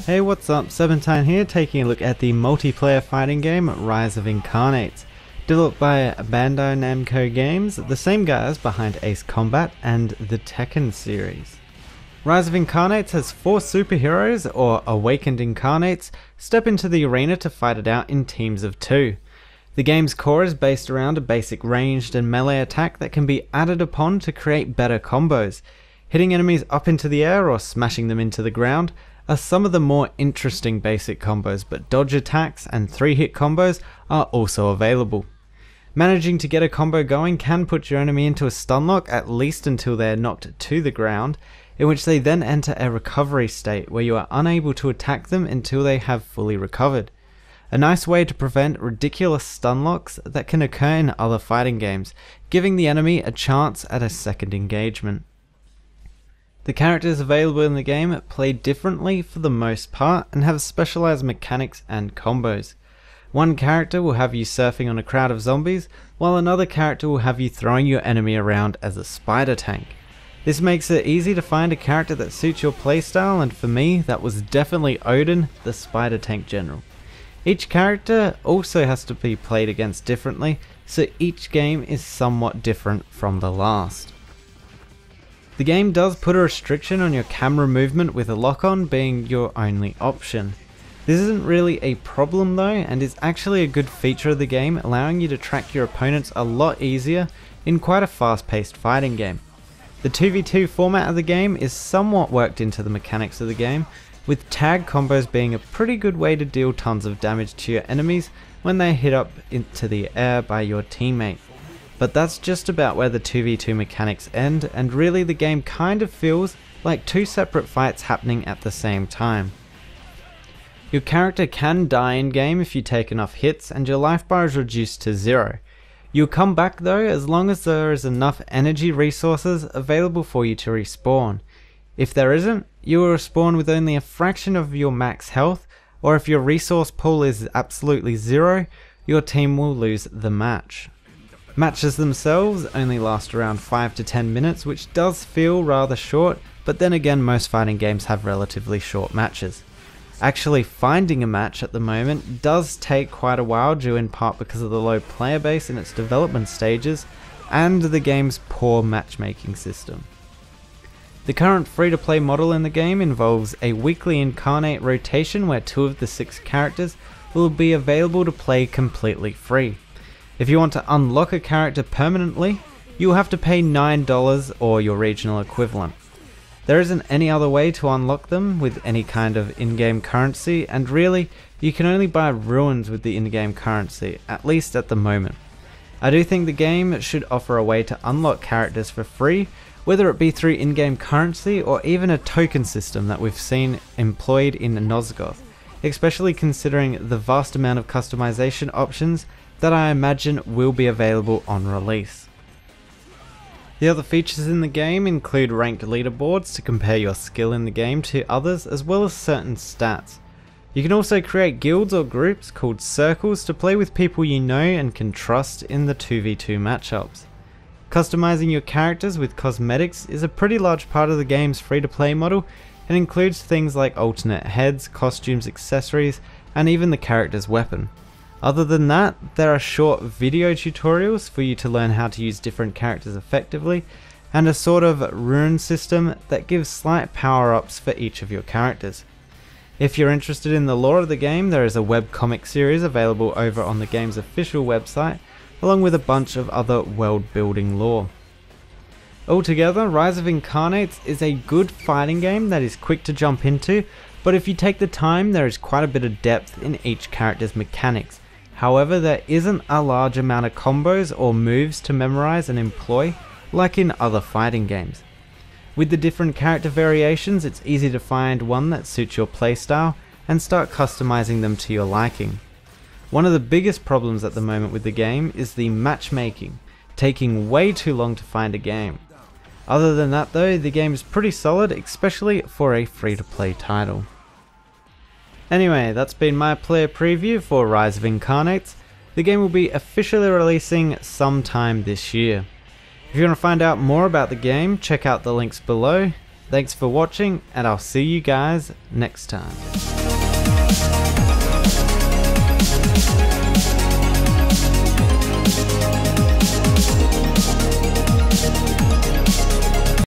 Hey, what's up? Seventyne here, taking a look at the multiplayer fighting game Rise of Incarnates. Developed by Bandai Namco games, the same guys behind Ace Combat and the Tekken series. Rise of Incarnates has 4 superheroes, or awakened Incarnates, step into the arena to fight it out in teams of 2. The game's core is based around a basic ranged and melee attack that can be added upon to create better combos. Hitting enemies up into the air or smashing them into the ground are some of the more interesting basic combos, but dodge attacks and 3-hit combos are also available. Managing to get a combo going can put your enemy into a stun lock at least until they are knocked to the ground, in which they then enter a recovery state where you are unable to attack them until they have fully recovered. A nice way to prevent ridiculous stun locks that can occur in other fighting games, giving the enemy a chance at a second engagement. The characters available in the game play differently for the most part and have specialized mechanics and combos. One character will have you surfing on a crowd of zombies, while another character will have you throwing your enemy around as a spider tank. This makes it easy to find a character that suits your playstyle, and for me that was definitely Odin, the spider tank general. Each character also has to be played against differently, so each game is somewhat different from the last. The game does put a restriction on your camera movement, with a lock-on being your only option. This isn't really a problem though, and is actually a good feature of the game, allowing you to track your opponents a lot easier in quite a fast-paced fighting game. The 2v2 format of the game is somewhat worked into the mechanics of the game, with tag combos being a pretty good way to deal tons of damage to your enemies when they hit up into the air by your teammate. But that's just about where the 2v2 mechanics end, and really the game kind of feels like 2 separate fights happening at the same time. Your character can die in game if you take enough hits, and your life bar is reduced to 0. You'll come back though as long as there is enough energy resources available for you to respawn. If there isn't, you will respawn with only a fraction of your max health, or if your resource pool is absolutely 0, your team will lose the match. Matches themselves only last around 5 to 10 minutes, which does feel rather short, but then again most fighting games have relatively short matches. Actually finding a match at the moment does take quite a while, due in part because of the low player base in its development stages and the game's poor matchmaking system. The current free-to-play model in the game involves a weekly incarnate rotation where 2 of the 6 characters will be available to play completely free. If you want to unlock a character permanently, you will have to pay $9 or your regional equivalent. There isn't any other way to unlock them with any kind of in-game currency, and really, you can only buy ruins with the in-game currency, at least at the moment. I do think the game should offer a way to unlock characters for free, whether it be through in-game currency or even a token system that we've seen employed in Nosgoth, especially considering the vast amount of customization options that I imagine will be available on release. The other features in the game include ranked leaderboards to compare your skill in the game to others, as well as certain stats. You can also create guilds or groups called circles to play with people you know and can trust in the 2v2 matchups. Customizing your characters with cosmetics is a pretty large part of the game's free-to-play model, and includes things like alternate heads, costumes, accessories, and even the character's weapon. Other than that, there are short video tutorials for you to learn how to use different characters effectively, and a sort of rune system that gives slight power-ups for each of your characters. If you're interested in the lore of the game, there is a webcomic series available over on the game's official website, along with a bunch of other world-building lore. Altogether, Rise of Incarnates is a good fighting game that is quick to jump into, but if you take the time, there is quite a bit of depth in each character's mechanics. However, there isn't a large amount of combos or moves to memorize and employ like in other fighting games. With the different character variations, it's easy to find one that suits your playstyle and start customizing them to your liking. One of the biggest problems at the moment with the game is the matchmaking, taking way too long to find a game. Other than that though, the game is pretty solid, especially for a free-to-play title. Anyway, that's been my player preview for Rise of Incarnates. The game will be officially releasing sometime this year. If you want to find out more about the game, check out the links below. Thanks for watching, and I'll see you guys next time.